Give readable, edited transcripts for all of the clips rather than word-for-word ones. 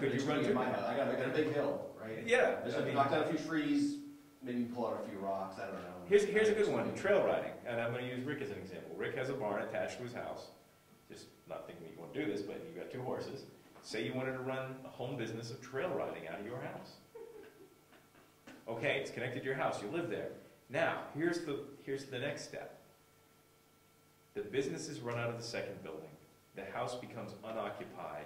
could you run to my house? I got a big hill, right? Yeah. Just knock down a few trees, maybe pull out a few rocks. I don't know. Here's a good one: trail riding. And I'm going to use Rick as an example. Rick has a barn attached to his house. Just not thinking that you want to do this, but you've got 2 horses. Say you wanted to run a home business of trail riding out of your house. Okay, it's connected to your house. You live there. Now, here's the next step. The business is run out of the second building. The house becomes unoccupied,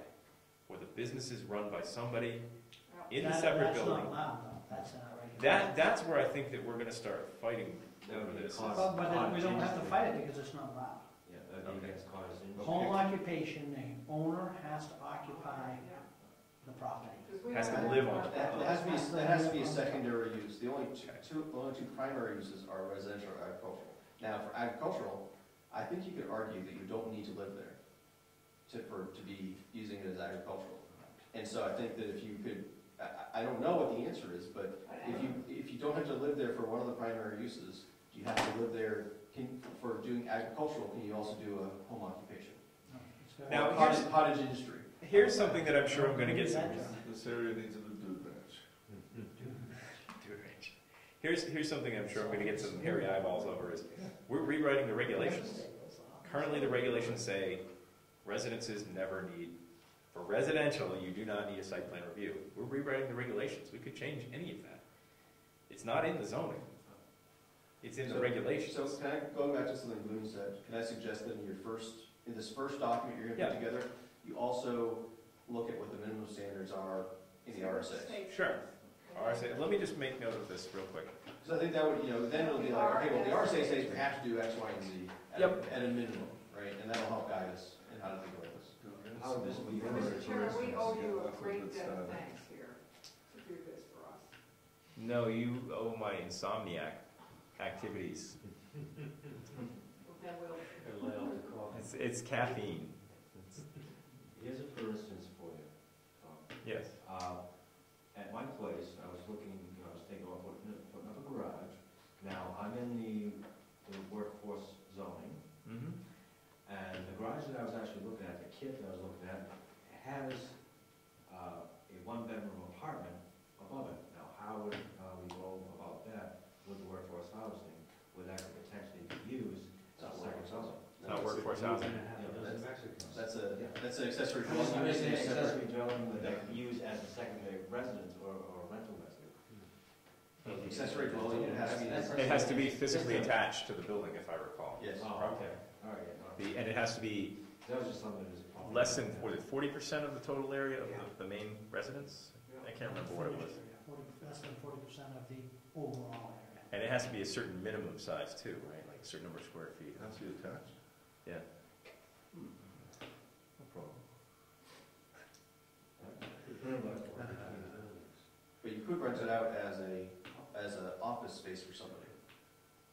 or the business is run by somebody in the separate building. That's not allowed, though. That's not right. That's where I think that we're going to start fighting over this. But then we don't have to fight it because it's not allowed. Yeah, that means cottage industry. Home occupation, the owner has to occupy the property. Has to live on it. That has to be a secondary use. The only two primary uses are residential or agricultural. Now, for agricultural, I think you could argue that you don't need to live there to be using it as agricultural. And so I think that if you could, I don't know what the answer is, but if you don't have to live there for one of the primary uses, do you have to live there for doing agricultural? Can you also do a home occupation? Now, cottage industry. Here's something that I'm sure I'm going to get some. This area needs a dude ranch. Here's something I'm sure I'm going to get some hairy eyeballs over is we're rewriting the regulations. Currently, the regulations say residences never need, for residential, you do not need a site plan review. We're rewriting the regulations. We could change any of that. It's not in the zoning. It's in the regulations. So can I go back to something Bloom said? Can I suggest that in this first document you're going to put together, you also look at what the minimum standards are in the RSA? Sure. RSA. Let me just make note of this real quick. Because I think that would, then it'll be like, okay, well, the RSA says we have to do X, Y, and Z at a minimum, right? And that'll help guide us in how to think about this. Mr. Chairman, we owe you a great debt of thanks here to do this for us. No, you owe my insomniac activities. Then we'll. It's caffeine. Here's a for instance for you, Tom. Yes. At my place, I was looking, I was thinking about putting up a garage. Now, I'm in the workforce zoning, and the garage that I was actually looking at, the kit that I was looking at, has a 1-bedroom apartment above it. Now, how would we go about that with the workforce housing, where that could potentially be used as a second housing? It's not workforce housing. That's an accessory It's dwelling. an accessory dwelling that can use as a secondary residence or rental residence. The accessory dwelling, It has to be physically attached to the building, if I recall. Yes. Oh, okay. All right. And it has to be That was just something that was a problem. less than 40% of the total area of the main residence. I can't remember what it was. Less than 40% of the overall area. And it has to be a certain minimum size too, right? Like a certain number of square feet. It has to be attached. Yeah. No problem. But you could rent it out as an office space for somebody,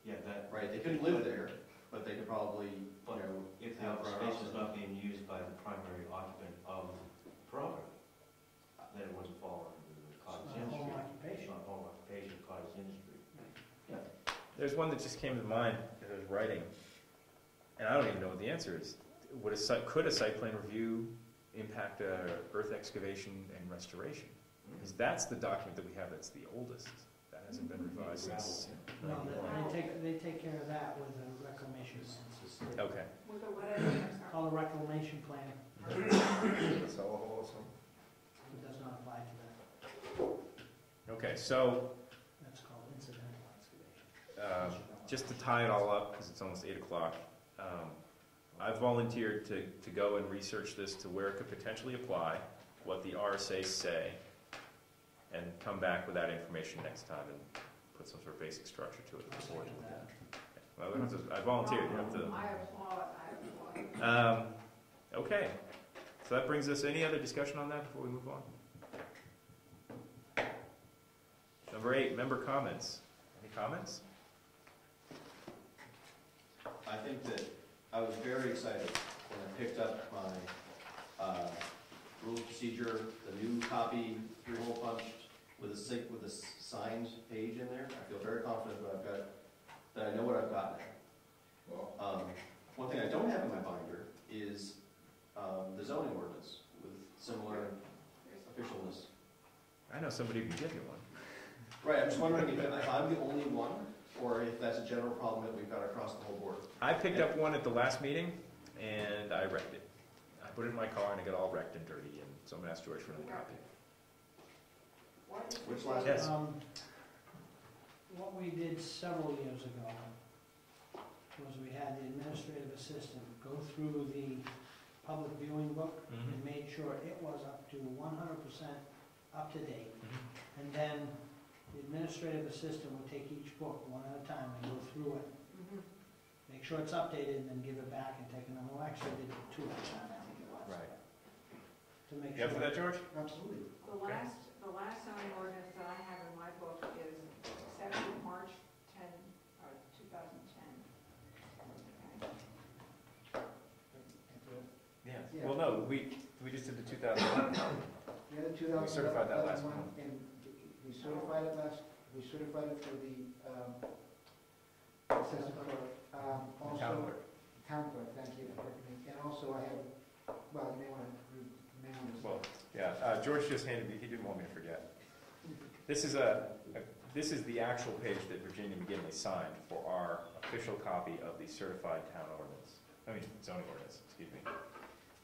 Yeah, that, right? They couldn't live there, but they could probably, if the office space is not being used by the primary occupant of the property, then it wouldn't fall under the cottage It's not home industry. occupation. It's not home occupation, cottage industry. There's one that just came to mind that I was writing, and I don't even know what the answer is. Could a site plan review impact earth excavation and restoration? Because that's the document that we have that's the oldest. That hasn't been revised since. No, they take care of that with a reclamation plan. Okay. With a what? Called a reclamation plan. That's how awesome. It does not apply to that. Okay, so That's called incidental excavation. just to tie it all up, because it's almost 8 o'clock, I've volunteered to go and research this to where it could potentially apply, what the RSAs say, and come back with that information next time and put some sort of basic structure to it. I'll second that. Well, we don't have to, I volunteered. You have to. I applaud. Okay, so that brings us, any other discussion on that before we move on? Number 8, member comments. Any comments? I think that I was very excited when I picked up my rule of procedure, the new copy, 3-hole punched, with a signed page in there. I feel very confident that I know what I've got now. One thing I don't have in my binder is the zoning ordinance with similar official know somebody who can give you one. Right, I'm just wondering if I'm the only one, or if that's a general problem that we've got across the whole board. I picked up one at the last meeting, and I wrecked it. I put it in my car, and it got all wrecked and dirty, and someone asked George for another copy. Which last? Yes. What we did several years ago was we had the administrative assistant go through the public viewing book and made sure it was up to 100% up to date. And then the administrative assistant would take each book one at a time and go through it, make sure it's updated, and then give it back and take another. Well, actually, they did it two at a time, I think it was. Right. To make You sure. up for that, George? Absolutely. The last zoning ordinance that I have in my book is effective March 10, 2010. Yeah. Yeah. Well, no, we just did the 2001. The other 2000. We certified that last one. And we certified it for the, assessor clerk, also. Town clerk. Town clerk, thank you. And also I have, well, you may want to. Well, yeah, George just handed me, he didn't want me to forget. This is this is the actual page that Virginia McGinley signed for our official copy of the certified town ordinance. I mean, zoning ordinance, excuse me.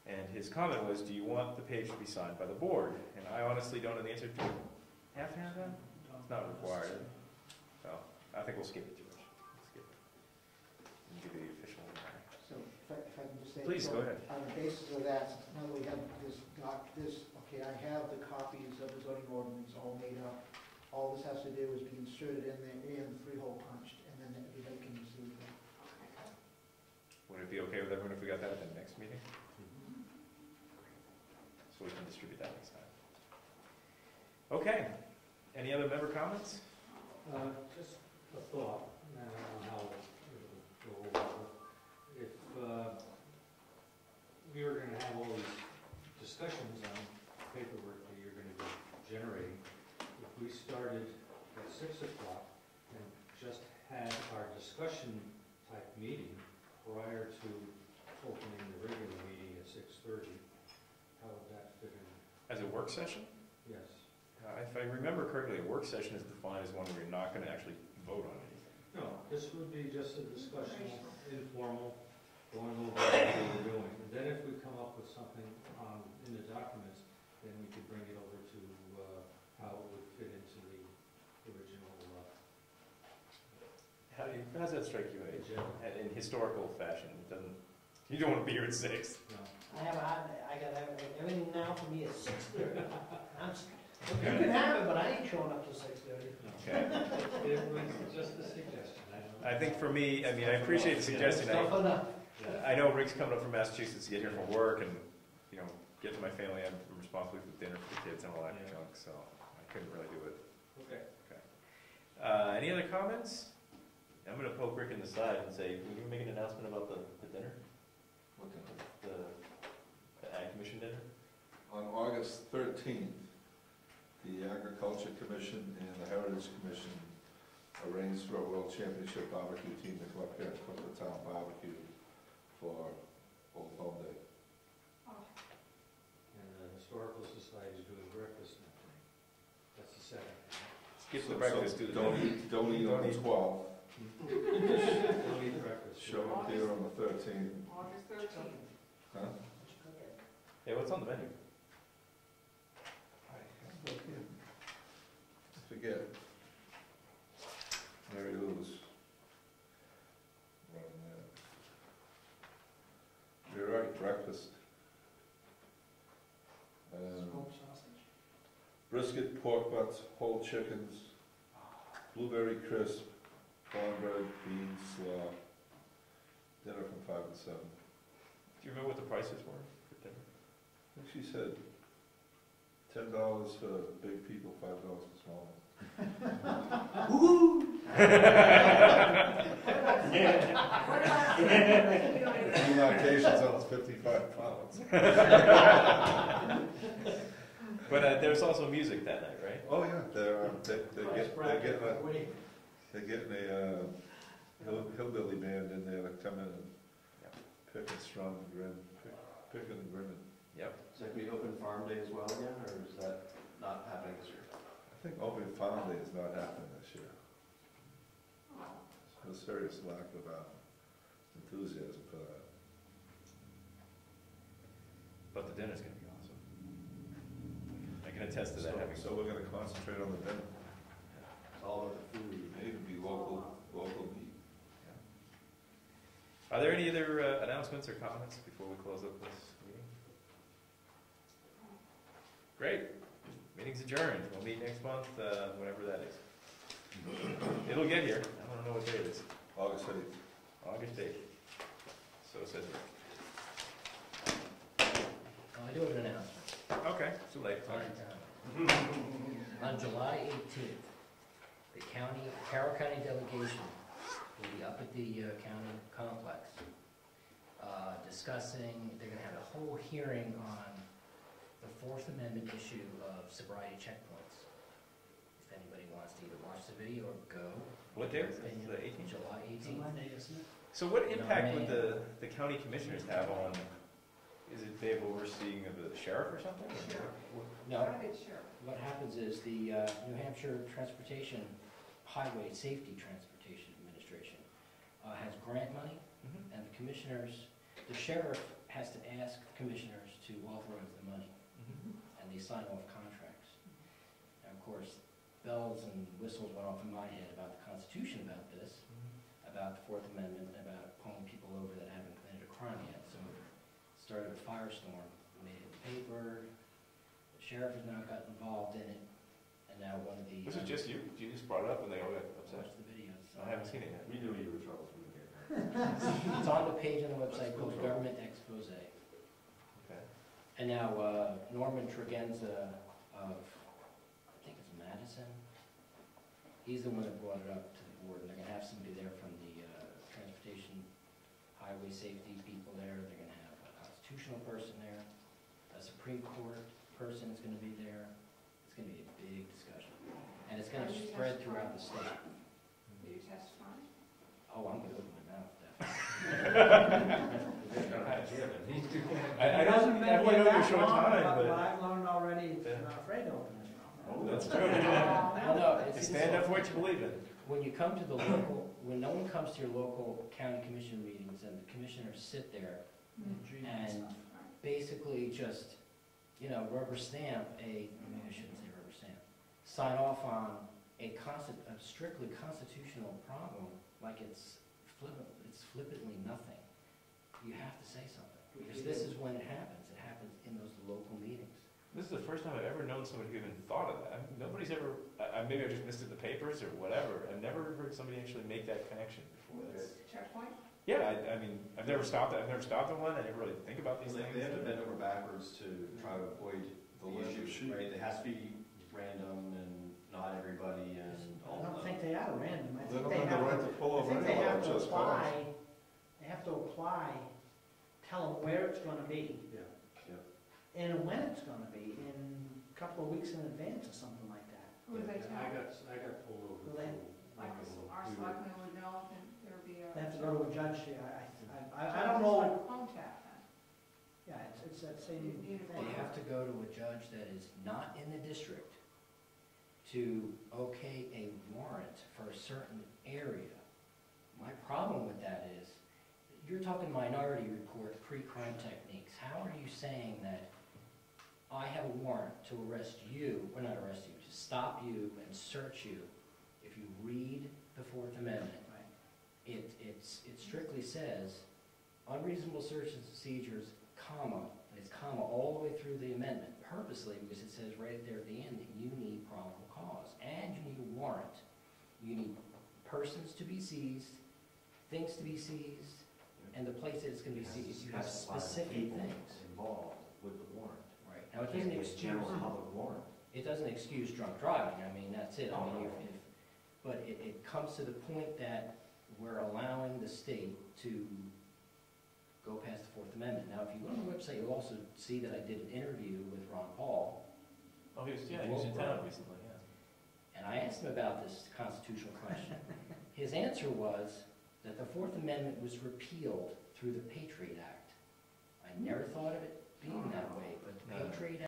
And his comment was, do you want the page to be signed by the board? And I honestly don't know the answer. Do you have to have that? It's not required. So, I think we'll skip it, George. We'll skip it. And give you the official one. So if I can just say. Please, go ahead. On the basis of that, now that we have okay, I have the copies of the zoning ordinance all made up. All this has to do is be inserted in there and three-hole punched, and then everybody can receive it. Would it be okay with everyone if we got that at the next meeting? So we can distribute that next time. Okay. Any other member comments? Just a thought, and I don't know how it will go over. If we were going to have all these discussions on paperwork that you're going to be generating, if we started at 6 o'clock and just had our discussion type meeting prior to opening the regular meeting at 6:30, how would that fit in? As a work session? Yes. If I remember correctly, a work session is defined as one where you're not going to actually vote on anything. No, this would be just a discussion, informal, going over what we're doing. And then if we come up with something in the documents, then we could bring it over to how it would fit into the original How does that strike you, agenda. in historical fashion? You don't want to be here at 6. No. I gotta have everything now for me at 6:30. You can have it, but I ain't showing up till 6:30. Okay. It was just a suggestion. I think for me, I mean, I appreciate the suggestion. Stuff enough. I know Rick's coming up from Massachusetts to get here from work and, get to my family. I'm responsible for dinner for the kids and all that junk, so I couldn't really do it. Okay. Any other comments? I'm going to poke Rick in the side and say, will you make an announcement about the dinner? What the- The Ag Commission dinner? On August 13th, the Agriculture Commission and the Heritage Commission arranged for a World Championship barbecue team to come up here and cook the town barbecue for Old Home Day. And the Historical Society is doing breakfast that night. That's the Saturday. Skip the breakfast, do the Don't dinner. eat on the 12th. Don't eat breakfast. Show up here on the 13th. August 13th. Huh? Yeah, what's on the menu? I forget. Mary Lou's. You're right, breakfast. Smoked sausage. Brisket, pork butts, whole chickens, blueberry crisp, cornbread, beans, slaw. Dinner from 5 to 7. Do you remember what the prices were for dinner? I think she said $10 for big people, $5 for small ones. Demarcations on 55 pounds. But there's also music that night, right? Oh, yeah, they're getting a hillbilly band in there to come in and pick and strum and grin, picking and grinning. Yep. Is that going to be open farm day as well again, or is that not happening this year? think Open Farm Day is not happening this year. Oh, There's a serious lack of enthusiasm for that. But the dinner's gonna be awesome. I can attest to that having. So we're gonna concentrate on the dinner. It's all about the food. Maybe be local meat. Are there any other announcements or comments before we close up this meeting? Great. Meeting's adjourned. We'll meet next month, whenever that is. It'll get here. I don't know what day it is. August 8th. August 8th. So said Rick. I do have an announcement. Okay, too late. Sorry. On July 18th, the Carroll County delegation will be up at the county complex discussing, they're going to have a whole hearing on the Fourth Amendment issue of sobriety checkpoints. If anybody wants to either watch the video or go. What day is it? The 18th? July It's a 18th. Monday, isn't it? So what impact would the county commissioners have on, is it they have overseeing of the sheriff or something? Sure. No, private sheriff. what happens is the New Hampshire Transportation Highway Safety Transportation Administration has grant money, and the commissioners, the sheriff has to ask the commissioners to authorize the money, and they sign off contracts. And of course, bells and whistles went off in my head about the Constitution about this, about the Fourth Amendment, about pulling people over that haven't committed a crime yet. So it started a firestorm, made it in the paper, the sheriff has now got involved in it, and now one of the... Was it just you? You just brought it up and they all got upset? Watch the videos. I haven't seen it yet. We knew you were trouble from the get-go. It's on the page on the website called Government Expose. Okay. And now Norman Tregenza of, I think it's Madison, he's the one that brought it up to the board, and they're gonna have somebody there from the transportation highway safety people there. They're gonna have a constitutional person there, a Supreme Court person is gonna be there. It's gonna be a big discussion, and it's gonna spread throughout the state. Do you testify? Oh, I'm gonna open my mouth, definitely. I don't, I went over a short time, But but. I've learned already, I'm not afraid to open his mouth. Oh, that's true. Well, no, You stand up for what you believe in. when you come to the local, when no one comes to your local county commission meetings and the commissioners sit there and basically just, you know, rubber stamp maybe I shouldn't say rubber stamp, sign off on a strictly constitutional problem like it's flippantly nothing. You have to say something, because this is when it happens. It happens in those local meetings. This is the first time I've ever known somebody who even thought of that. I mean, nobody's ever, maybe I just missed it in the papers or whatever. I've never heard somebody actually make that connection before. That's, Checkpoint? yeah, I mean, I've never stopped at one. I never really think about these They things. have to bend over backwards to try to avoid The the length of issue, sheet. right? It has to be random and not everybody and I all don't of think they are random. I They think don't they have the have right to pull I over think they anyone, have to just apply, cars. they have to apply, tell them where it's gonna be. Yeah. And when it's gonna be, in a couple of weeks in advance or something like that. Who would they tell? I got pulled over. Will they? Like our selectmen would know, and there would be a. They have to go to a judge, I So don't it's know, like a phone tap then. yeah, it's that same thing. They have to go to a judge that is not in the district to okay a warrant for a certain area. My problem with that is, you're talking Minority Report, pre-crime techniques. How are you saying that I have a warrant to arrest you, or not arrest you, to stop you and search you? If you read the Fourth Amendment, it strictly says unreasonable search and seizures, comma, and it's comma all the way through the amendment, purposely, because it says right there at the end that you need probable cause, and you need a warrant. You need persons to be seized, things to be seized, and the place that it's going to be seized. You have specific things. Involved with the warrant. Right. Now, it doesn't It's a excuse, general public warrant. it doesn't excuse drunk driving. I mean, that's it. I Oh, mean, no. but it comes to the point that we're allowing the state to go past the Fourth Amendment. Now, if you go on the website, you'll also see that I did an interview with Ron Paul, Oh, he was in town recently, yeah. and I asked him about this constitutional question. His answer was that the Fourth Amendment was repealed through the Patriot Act. I never thought of it being that way, but the No. Patriot